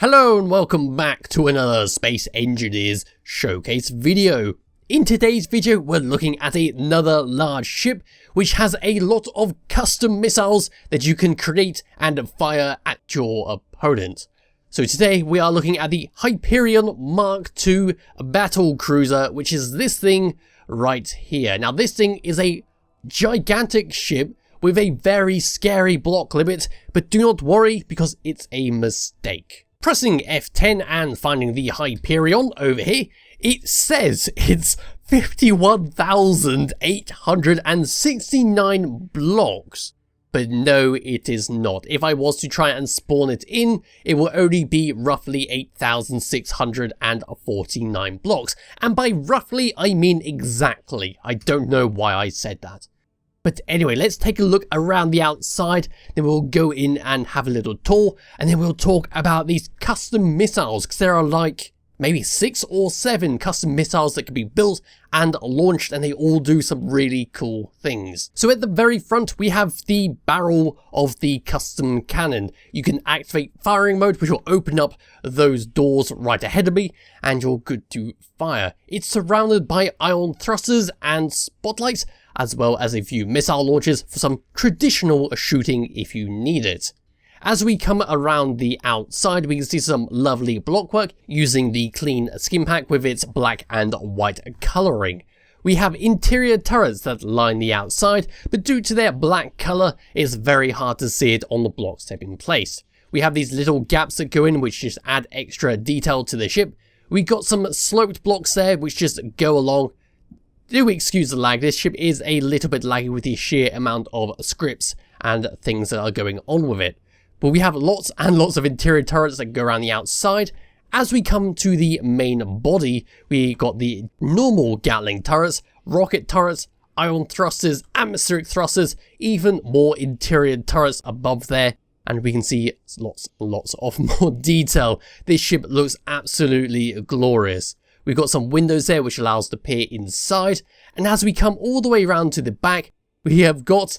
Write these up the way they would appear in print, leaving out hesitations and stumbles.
Hello and welcome back to another Space Engineers Showcase video. In today's video we're looking at another large ship which has a lot of custom missiles that you can create and fire at your opponent. So today we are looking at the Hyperion Mk Battlecruiser, which is this thing right here. Now this thing is a gigantic ship with a very scary block limit, but do not worry because it's a mistake. Pressing F10 and finding the Hyperion over here, it says it's 51,869 blocks. But no, it is not. If I was to try and spawn it in, it will only be roughly 8,649 blocks. And by roughly, I mean exactly. I don't know why I said that. But anyway, let's take a look around the outside, then we'll go in and have a little tour, and then we'll talk about these custom missiles, because there are like maybe 6 or 7 custom missiles that can be built and launched, and they all do some really cool things. So at the very front, we have the barrel of the custom cannon. You can activate firing mode, which will open up those doors right ahead of me, and you're good to fire. It's surrounded by ion thrusters and spotlights, as well as a few missile launchers for some traditional shooting if you need it. As we come around the outside, we can see some lovely blockwork using the clean skin pack with its black and white colouring. We have interior turrets that line the outside, but due to their black colour, it's very hard to see it on the blocks they've been placed. We have these little gaps that go in which just add extra detail to the ship. We got some sloped blocks there which just go along. Do excuse the lag, this ship is a little bit laggy with the sheer amount of scripts and things that are going on with it. But we have lots and lots of interior turrets that go around the outside. As we come to the main body, we got the normal Gatling turrets, rocket turrets, ion thrusters, atmospheric thrusters, even more interior turrets above there. And we can see lots and lots of more detail. This ship looks absolutely glorious. We've got some windows there which allows to peer inside, and as we come all the way around to the back, we have got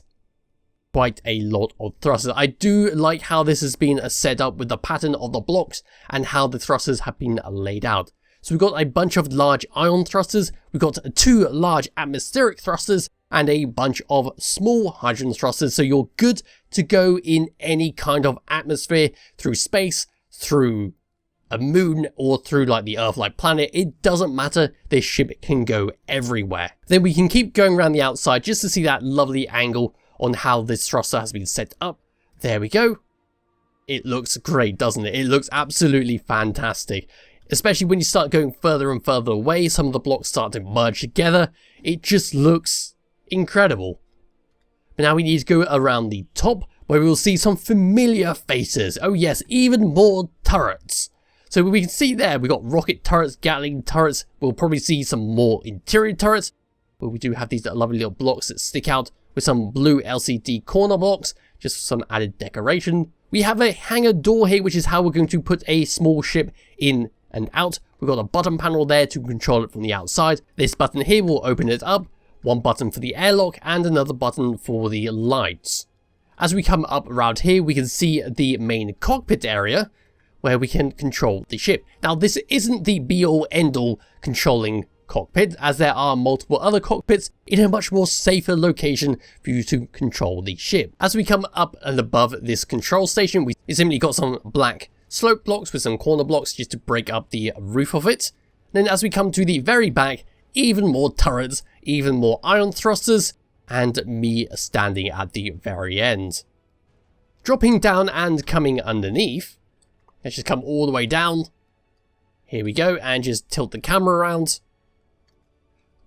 quite a lot of thrusters. I do like how this has been set up with the pattern of the blocks and how the thrusters have been laid out. So we've got a bunch of large ion thrusters, we've got 2 large atmospheric thrusters, and a bunch of small hydrogen thrusters, so you're good to go in any kind of atmosphere, through space, through a moon, or through like the Earth-like planet. It doesn't matter, this ship can go everywhere. Then we can keep going around the outside just to see that lovely angle on how this thruster has been set up. There we go. It looks great, doesn't it? It looks absolutely fantastic. Especially when you start going further and further away, some of the blocks start to merge together. It just looks incredible. But now we need to go around the top, where we will see some familiar faces. Oh yes, even more turrets. So we can see there, we've got rocket turrets, Gatling turrets. We'll probably see some more interior turrets. But we do have these lovely little blocks that stick out with some blue LCD corner blocks, just for some added decoration. We have a hangar door here, which is how we're going to put a small ship in and out. We've got a button panel there to control it from the outside. This button here will open it up. One button for the airlock and another button for the lights. As we come up around here, we can see the main cockpit area, where we can control the ship. Now this isn't the be-all end-all controlling cockpit, as there are multiple other cockpits in a much more safer location for you to control the ship. As we come up and above this control station, we simply got some black slope blocks with some corner blocks just to break up the roof of it. Then as we come to the very back, even more turrets, even more ion thrusters, and me standing at the very end. Dropping down and coming underneath, let's just come all the way down. Here we go, and just tilt the camera around.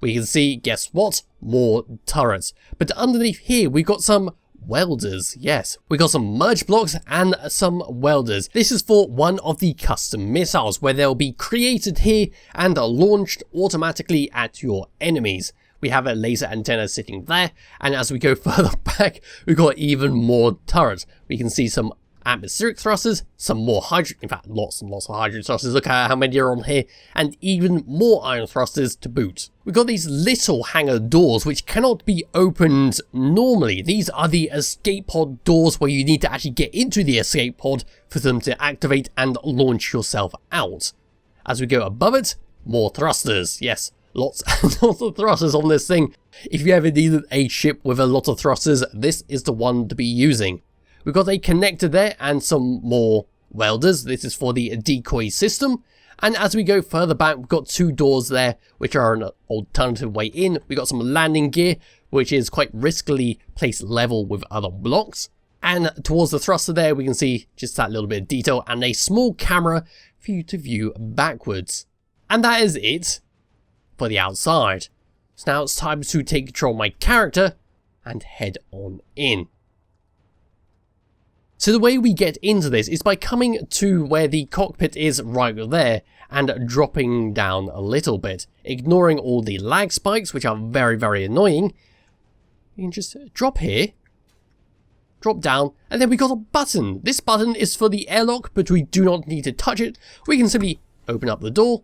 We can see, guess what? More turrets. But underneath here, we've got some welders. Yes, we got some merge blocks and some welders. This is for one of the custom missiles, where they'll be created here and are launched automatically at your enemies. We have a laser antenna sitting there, and as we go further back, we've got even more turrets. We can see some atmospheric thrusters, some more hydrogen, in fact lots and lots of hydrogen thrusters, look at how many are on here, and even more ion thrusters to boot. We've got these little hangar doors which cannot be opened normally. These are the escape pod doors where you need to actually get into the escape pod for them to activate and launch yourself out. As we go above it, more thrusters, yes, lots and lots of thrusters on this thing. If you ever needed a ship with a lot of thrusters, this is the one to be using. We've got a connector there and some more welders. This is for the decoy system. And as we go further back, we've got two doors there, which are an alternative way in. We've got some landing gear, which is quite riskily placed level with other blocks. And towards the thruster there, we can see just that little bit of detail and a small camera for you to view backwards. And that is it for the outside. So now it's time to take control of my character and head on in. So the way we get into this is by coming to where the cockpit is right there and dropping down a little bit, ignoring all the lag spikes, which are very, very annoying. You can just drop here, drop down, and then we got a button. This button is for the airlock, but we do not need to touch it. We can simply open up the door.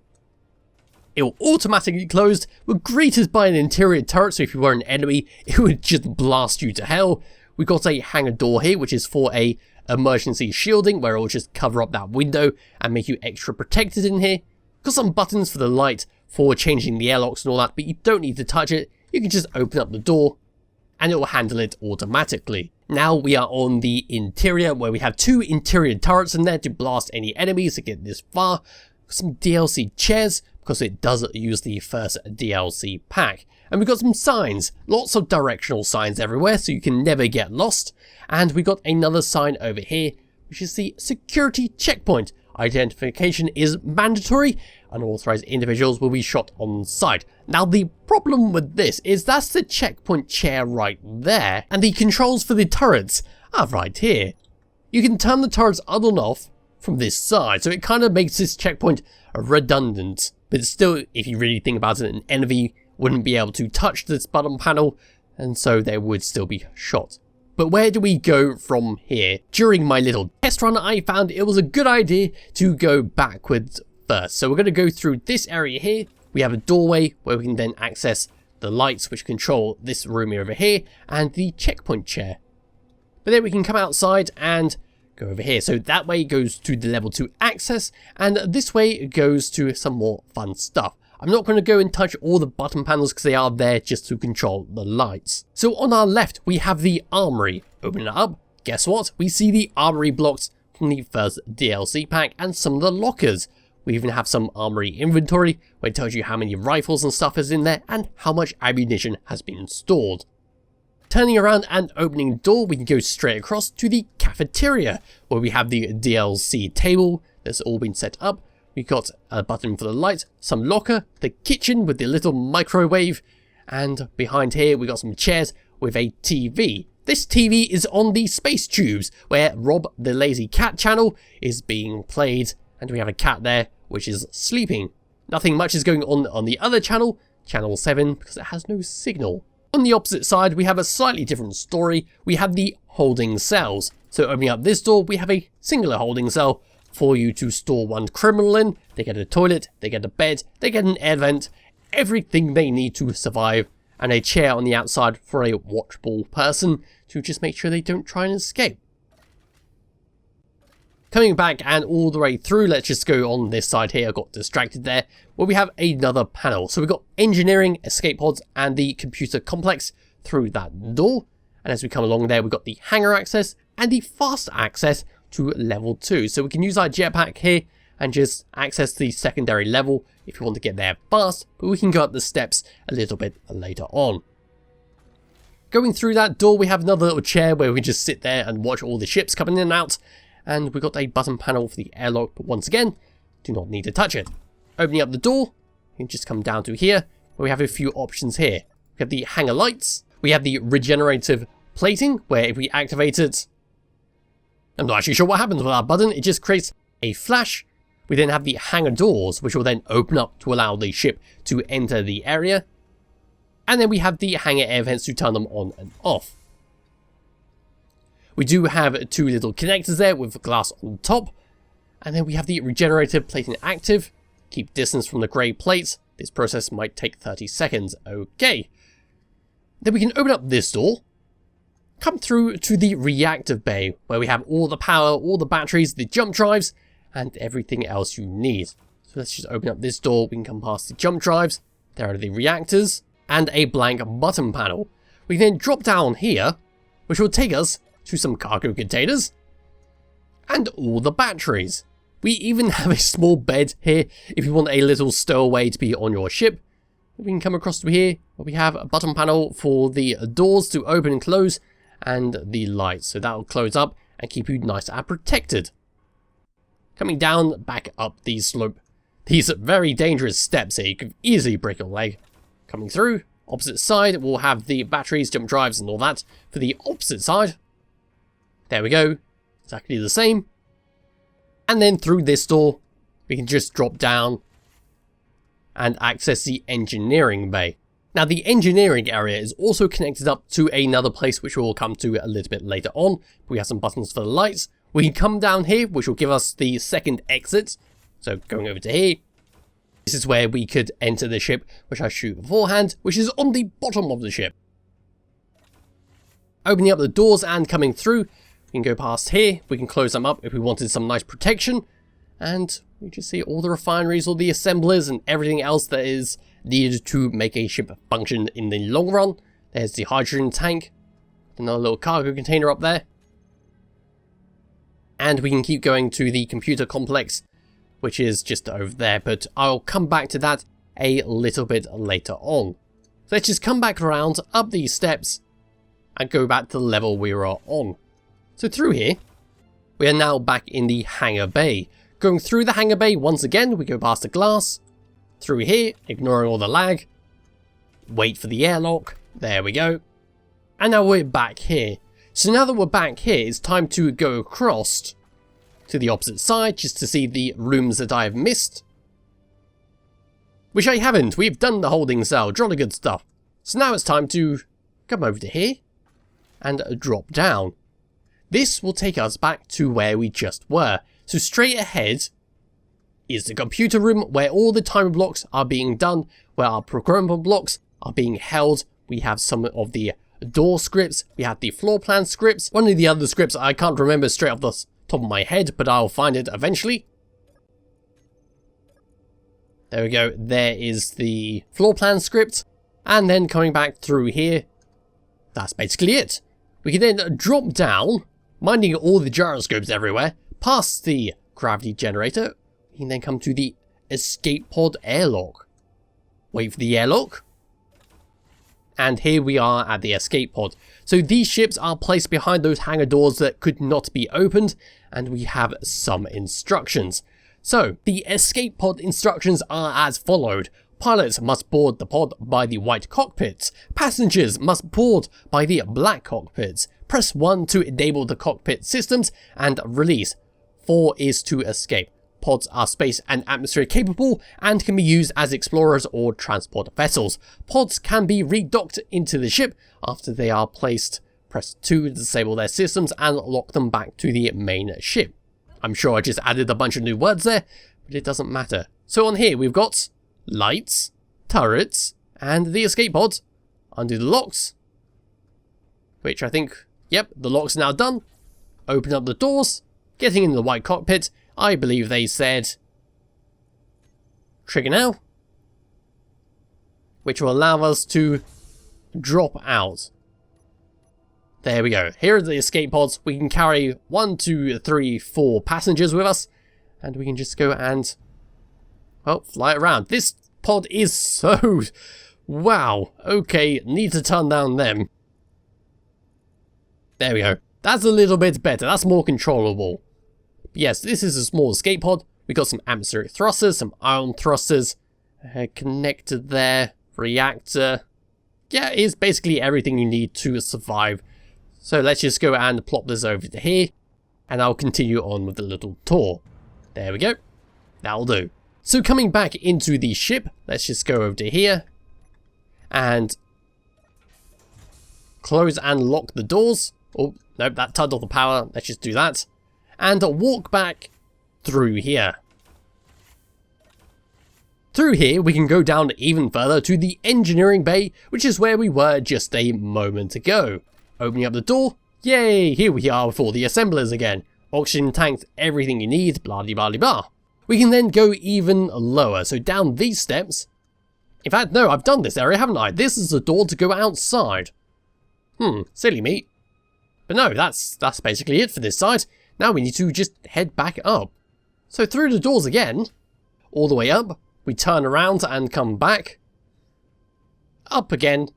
It will automatically close. We're greeted by an interior turret, so if you were an enemy, it would just blast you to hell. We've got a hangar door here, which is for a emergency shielding, where it will just cover up that window and make you extra protected in here. Got some buttons for the light for changing the airlocks and all that, but you don't need to touch it. You can just open up the door and it will handle it automatically. Now we are on the interior, where we have two interior turrets in there to blast any enemies to get this far. Some DLC chairs, because it does use the first DLC pack. And we've got some signs, lots of directional signs everywhere, so you can never get lost. And we got another sign over here, which is the security checkpoint. Identification is mandatory. Unauthorized individuals will be shot on sight. Now the problem with this is that's the checkpoint chair right there, and the controls for the turrets are right here. You can turn the turrets on and off from this side, so it kind of makes this checkpoint redundant. But still, if you really think about it, an enemy wouldn't be able to touch this button panel, and so they would still be shot. But where do we go from here? During my little test run, I found it was a good idea to go backwards first. So we're going to go through this area here. We have a doorway where we can then access the lights which control this room over here and the checkpoint chair. But then we can come outside and go over here. So that way goes to the level 2 access, and this way goes to some more fun stuff. I'm not going to go and touch all the button panels because they are there just to control the lights. So on our left, we have the armory. Open it up. Guess what? We see the armory blocks from the first DLC pack and some of the lockers. We even have some armory inventory where it tells you how many rifles and stuff is in there and how much ammunition has been stored. Turning around and opening the door, we can go straight across to the cafeteria where we have the DLC table that's all been set up. We've got a button for the light, some locker, the kitchen with the little microwave, and behind here we got some chairs with a TV. This TV is on the space tubes where Rob the Lazy Cat channel is being played, and we have a cat there which is sleeping. Nothing much is going on the other channel, channel 7, because it has no signal. On the opposite side we have a slightly different story. We have the holding cells. So opening up this door, we have a singular holding cell for you to store one criminal in. They get a toilet, they get a bed, they get an air vent, everything they need to survive, and a chair on the outside for a watchable person to just make sure they don't try and escape. Coming back and all the way through, let's just go on this side here. I got distracted there, where we have another panel. So we've got engineering, escape pods, and the computer complex through that door. And as we come along there, we've got the hangar access and the fast access to level 2. So we can use our jetpack here and just access the secondary level if you want to get there fast, but we can go up the steps a little bit later on. Going through that door, we have another little chair where we just sit there and watch all the ships coming in and out, and we've got a button panel for the airlock, but once again, do not need to touch it. Opening up the door, you can just come down to here, where we have a few options here. We have the hangar lights, we have the regenerative plating, where if we activate it, I'm not actually sure what happens with that button, it just creates a flash. We then have the hangar doors, which will then open up to allow the ship to enter the area. And then we have the hangar air vents to turn them on and off. We do have two little connectors there with glass on top. And then we have the regenerator plating active. Keep distance from the grey plates. This process might take 30 seconds. Okay. Then we can open up this door. Come through to the reactive bay, where we have all the power, all the batteries, the jump drives, and everything else you need. So let's just open up this door. We can come past the jump drives. There are the reactors, and a blank button panel. We can then drop down here, which will take us to some cargo containers, and all the batteries. We even have a small bed here, if you want a little stowaway to be on your ship. We can come across to here, where we have a button panel for the doors to open and close, and the lights, so that will close up and keep you nice and protected. Coming down, back up the slope. These very dangerous steps here, you could easily break your leg. Coming through, opposite side, we'll have the batteries, jump drives and all that for the opposite side. There we go, exactly the same. And then through this door, we can just drop down and access the engineering bay. Now the engineering area is also connected up to another place which we'll come to a little bit later on. We have some buttons for the lights. We can come down here, which will give us the second exit. So going over to here, this is where we could enter the ship, which I showed beforehand, which is on the bottom of the ship. Opening up the doors and coming through, we can go past here. We can close them up if we wanted some nice protection. And we just see all the refineries, all the assemblers and everything else that is needed to make a ship function in the long run. There's the hydrogen tank, another little cargo container up there. And we can keep going to the computer complex, which is just over there, but I'll come back to that a little bit later on. So let's just come back around, up these steps, and go back to the level we were on. So through here, we are now back in the hangar bay. Going through the hangar bay once again, we go past the glass, through here, ignoring all the lag, wait for the airlock, there we go, and now we're back here. So now that we're back here, it's time to go across to the opposite side, just to see the rooms that I have missed. Which I haven't, we've done the holding cell, jolly good stuff. So now it's time to come over to here, and drop down. This will take us back to where we just were. So straight ahead is the computer room where all the timer blocks are being done, where our programmable blocks are being held. We have some of the door scripts, we have the floor plan scripts. One of the other scripts I can't remember straight off the top of my head, but I'll find it eventually. There we go, there is the floor plan script. And then coming back through here, that's basically it. We can then drop down, minding all the gyroscopes everywhere, past the gravity generator. We can then come to the escape pod airlock. Wait for the airlock. And here we are at the escape pod. So these ships are placed behind those hangar doors that could not be opened, and we have some instructions. So the escape pod instructions are as followed. Pilots must board the pod by the white cockpits. Passengers must board by the black cockpits. Press 1 to enable the cockpit systems, and release. 4 is to escape. Pods are space and atmosphere capable and can be used as explorers or transport vessels. Pods can be redocked into the ship after they are placed. Press 2 to disable their systems and lock them back to the main ship. I'm sure I just added a bunch of new words there, but it doesn't matter. So on here we've got lights, turrets, and the escape pod. Undo the locks, which I think, yep, the locks are now done. Open up the doors, getting in the white cockpit. I believe they said trigger now, which will allow us to drop out. There we go. Here are the escape pods. We can carry 1, 2, 3, 4 passengers with us, and we can just go and, well, fly it around. This pod is so... wow. Okay, need to turn down them. There we go. That's a little bit better. That's more controllable. Yes, this is a small escape pod. We got some atmospheric thrusters, some ion thrusters, connected there, reactor. Yeah, it is basically everything you need to survive. So let's just go and plop this over to here, and I'll continue on with the little tour. There we go. That'll do. So coming back into the ship, let's just go over to here, and close and lock the doors. Oh, nope, that turned off the power. Let's just do that. And walk back through here. Through here, we can go down even further to the engineering bay, which is where we were just a moment ago. Opening up the door. Yay, here we are with all the assemblers again. Oxygen tanks, everything you need, blah blah blah blah. We can then go even lower, so down these steps. In fact, no, I've done this area, haven't I? This is the door to go outside. Silly me. But no, that's basically it for this side. Now we need to just head back up. So through the doors again, all the way up, we turn around and come back. Up again.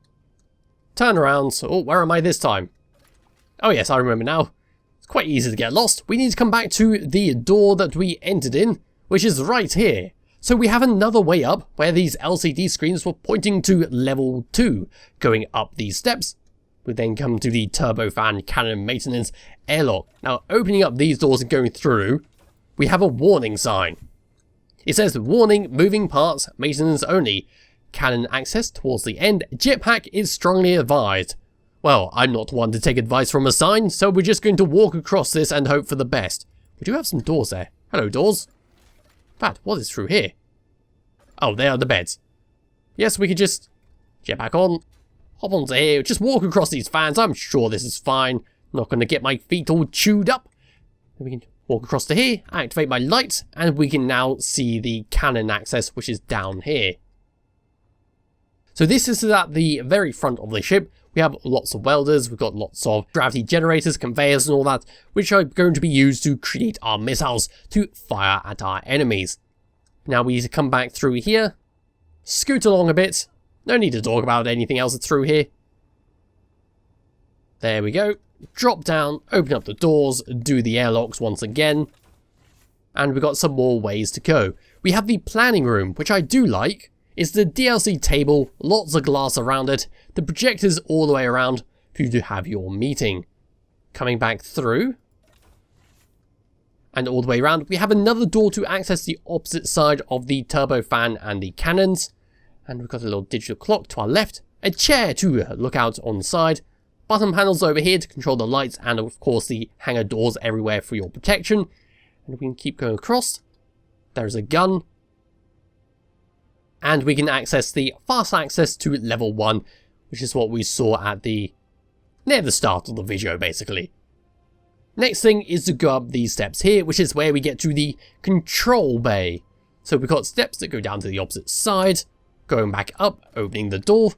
Turn around. Oh, where am I this time? Oh yes, I remember now. It's quite easy to get lost. We need to come back to the door that we entered in, which is right here. So we have another way up where these LCD screens were pointing to level 2. Going up these steps, we then come to the turbofan cannon maintenance airlock. Now opening up these doors and going through, we have a warning sign. It says, warning, moving parts, maintenance only. Cannon access towards the end, jetpack is strongly advised. Well, I'm not one to take advice from a sign, so we're just going to walk across this and hope for the best. We do have some doors there. Hello, doors. In fact, what is through here? Oh, they are the beds. Yes, we could just jetpack on, hop onto here, just walk across these fans. I'm sure this is fine. Not going to get my feet all chewed up. Then we can walk across to here, activate my lights, and we can now see the cannon access, which is down here. So this is at the very front of the ship. We have lots of welders, we've got lots of gravity generators, conveyors and all that, which are going to be used to create our missiles to fire at our enemies. Now we need to come back through here, scoot along a bit. No need to talk about anything else that's through here. There we go. Drop down, open up the doors, do the airlocks once again. And we've got some more ways to go. We have the planning room, which I do like. It's the DLC table, lots of glass around it, the projectors all the way around for you to have your meeting. Coming back through. And all the way around, we have another door to access the opposite side of the turbofan and the cannons. And we've got a little digital clock to our left, a chair to look out on the side, button panels over here to control the lights, and of course the hangar doors everywhere for your protection. And we can keep going across. There's a gun. And we can access the fast access to level 1, which is what we saw at near the start of the video basically. Next thing is to go up these steps here, which is where we get to the control bay. So we've got steps that go down to the opposite side. Going back up, opening the door,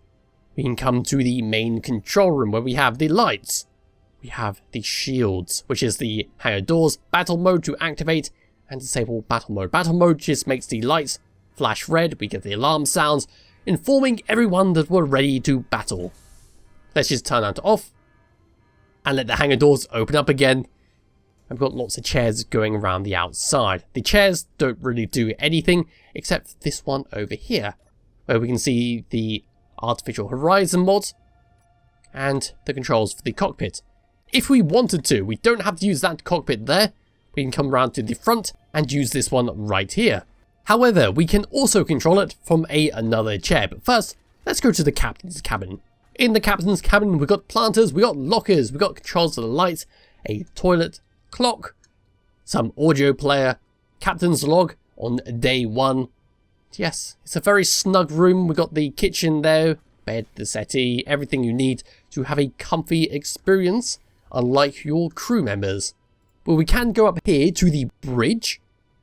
we can come to the main control room where we have the lights. We have the shields, which is the hangar doors, battle mode to activate and disable battle mode. Battle mode just makes the lights flash red, we get the alarm sounds, informing everyone that we're ready to battle. Let's just turn that off, and let the hangar doors open up again. I've got lots of chairs going around the outside. The chairs don't really do anything, except this one over here, where we can see the Artificial Horizon mod, and the controls for the cockpit. If we wanted to, we don't have to use that cockpit there, we can come around to the front and use this one right here. However, we can also control it from another chair, but first, let's go to the captain's cabin. In the captain's cabin, we've got planters, we've got lockers, we've got controls for the lights, a toilet, clock, some audio player, captain's log on day 1. Yes, it's a very snug room. We've got the kitchen there, bed, the settee, everything you need to have a comfy experience, unlike your crew members. But we can go up here to the bridge,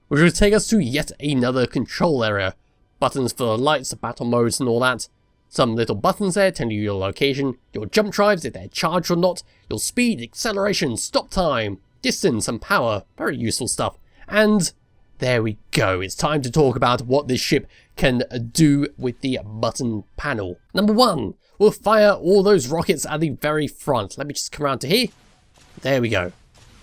which will take us to yet another control area. Buttons for the lights, battle modes and all that. Some little buttons there telling you your location, your jump drives, if they're charged or not, your speed, acceleration, stop time, distance and power, very useful stuff. And there we go, it's time to talk about what this ship can do with the button panel. Number 1, we'll fire all those rockets at the very front. Let me just come around to here. There we go.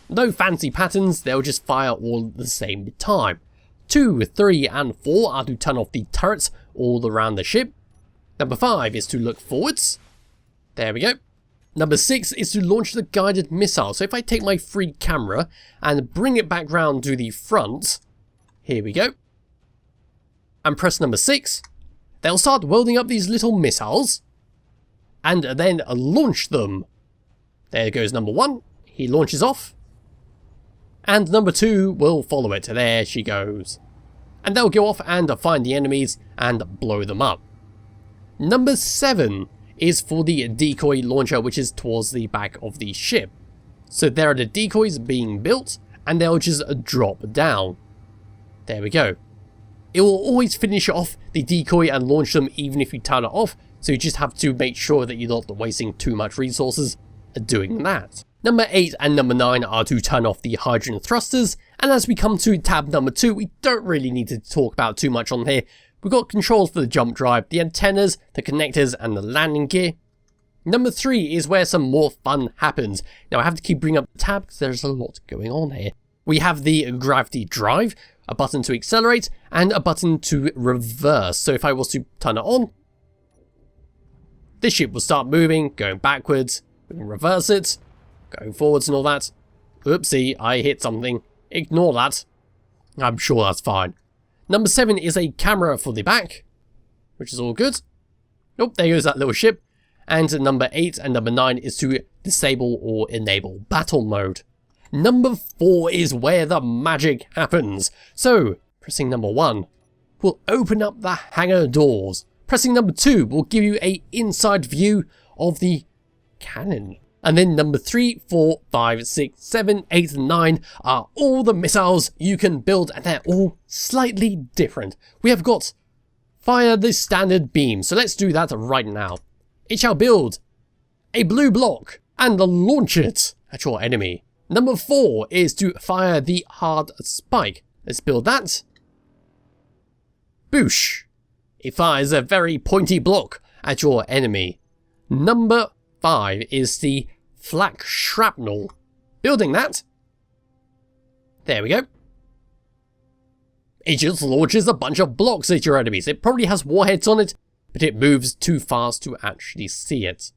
No fancy patterns, they'll just fire all at the same time. 2, 3 and 4 are to turn off the turrets all around the ship. Number 5 is to look forwards. There we go. Number 6 is to launch the guided missile. So if I take my free camera and bring it back round to the front, here we go, and press number 6, they'll start welding up these little missiles and then launch them. There goes number 1. He launches off. And number 2 will follow it. There she goes. And they'll go off and find the enemies and blow them up. Number 7 is for the decoy launcher, which is towards the back of the ship. So there are the decoys being built, and they'll just drop down. There we go. It will always finish off the decoy and launch them even if you turn it off, so you just have to make sure that you're not wasting too much resources doing that. Number 8 and number 9 are to turn off the hydrogen thrusters, and as we come to tab number 2, we don't really need to talk about too much on here. We've got controls for the jump drive, the antennas, the connectors, and the landing gear. Number 3 is where some more fun happens. Now I have to keep bringing up the tab because there's a lot going on here. We have the gravity drive, a button to accelerate, and a button to reverse. So if I was to turn it on, this ship will start moving, going backwards. We can reverse it, going forwards and all that. Oopsie, I hit something. Ignore that. I'm sure that's fine. Number 7 is a camera for the back, which is all good. Nope, there goes that little ship. And number 8 and number 9 is to disable or enable battle mode. Number 4 is where the magic happens. So, pressing number 1 will open up the hangar doors. Pressing number 2 will give you an inside view of the cannon. And then number 3, 4, 5, 6, 7, 8, and 9 are all the missiles you can build, and they're all slightly different. We have got fire the standard beam, so let's do that right now. It shall build a blue block and launch it at your enemy. Number 4 is to fire the hard spike. Let's build that. Boosh. It fires a very pointy block at your enemy. Number 5 is the flak shrapnel. Building that. There we go. It just launches a bunch of blocks at your enemies. It probably has warheads on it, but it moves too fast to actually see it.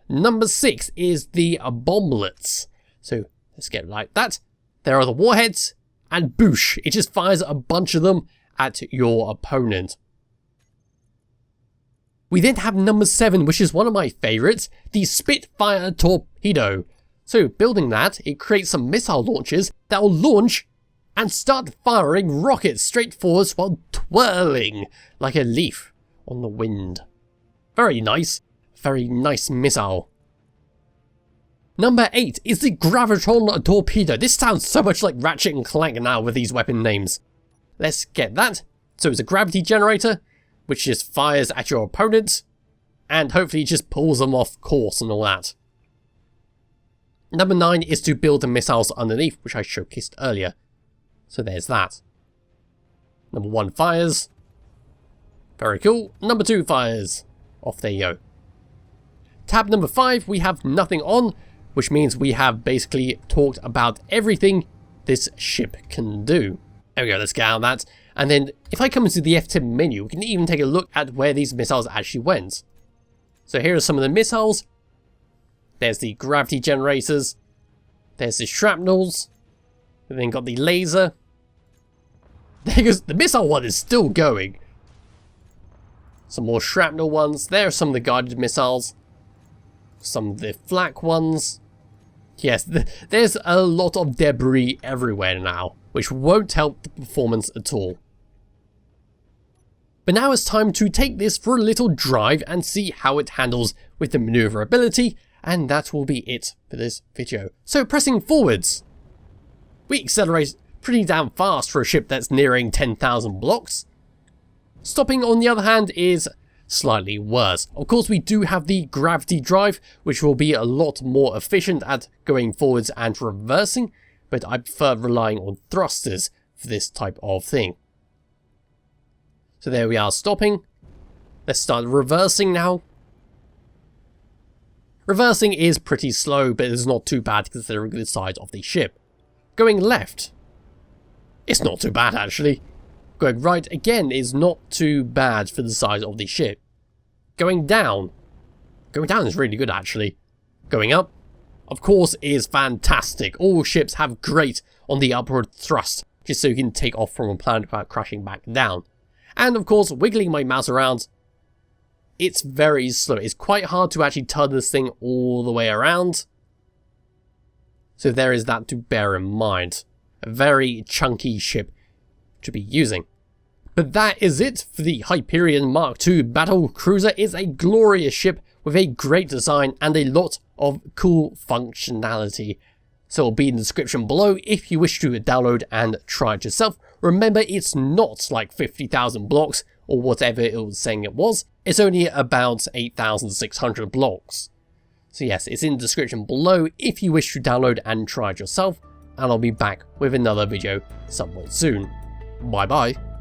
Number 6 is the bomblets. So let's get it like that. There are the warheads, and boosh, it just fires a bunch of them at your opponent. We then have number 7, which is one of my favourites, the Spitfire torpedo. So building that, it creates some missile launchers that will launch and start firing rockets straight forwards while twirling like a leaf on the wind. Very nice missile. Number 8 is the Gravitron torpedo. This sounds so much like Ratchet and Clank now with these weapon names. Let's get that. So it's a gravity generator, which just fires at your opponent, and hopefully just pulls them off course and all that. Number 9 is to build the missiles underneath, which I showcased earlier. So there's that. Number 1 fires. Very cool. Number 2 fires. Off they go. Tab number 5, we have nothing on, which means we have basically talked about everything this ship can do. There we go, let's get out of that. And then if I come into the F10 menu, we can even take a look at where these missiles actually went. So here are some of the missiles. There's the gravity generators. There's the shrapnels. We then got the laser. There goes, the missile one is still going. Some more shrapnel ones. There are some of the guided missiles. Some of the flak ones. Yes, there's a lot of debris everywhere now, which won't help the performance at all. But now it's time to take this for a little drive and see how it handles with the maneuverability, and that will be it for this video. So pressing forwards, we accelerate pretty damn fast for a ship that's nearing 10,000 blocks. Stopping, on the other hand, is slightly worse. Of course, we do have the gravity drive, which will be a lot more efficient at going forwards and reversing, but I prefer relying on thrusters for this type of thing. So there we are, stopping. Let's start reversing now. Reversing is pretty slow, but it's not too bad considering the size of the ship. Going left, it's not too bad actually. Going right again is not too bad for the size of the ship. Going down is really good actually. Going up, of course, is fantastic. All ships have great on the upward thrust, just so you can take off from a planet without crashing back down. And of course, wiggling my mouse around, it's very slow. It's quite hard to actually turn this thing all the way around. So there is that to bear in mind. A very chunky ship to be using. But that is it for the Hyperion Mark II Battlecruiser. It's a glorious ship with a great design and a lot of cool functionality. So it'll be in the description below if you wish to download and try it yourself. Remember, it's not like 50,000 blocks or whatever it was saying it was. It's only about 8,600 blocks. So yes, it's in the description below if you wish to download and try it yourself. And I'll be back with another video somewhat soon. Bye bye.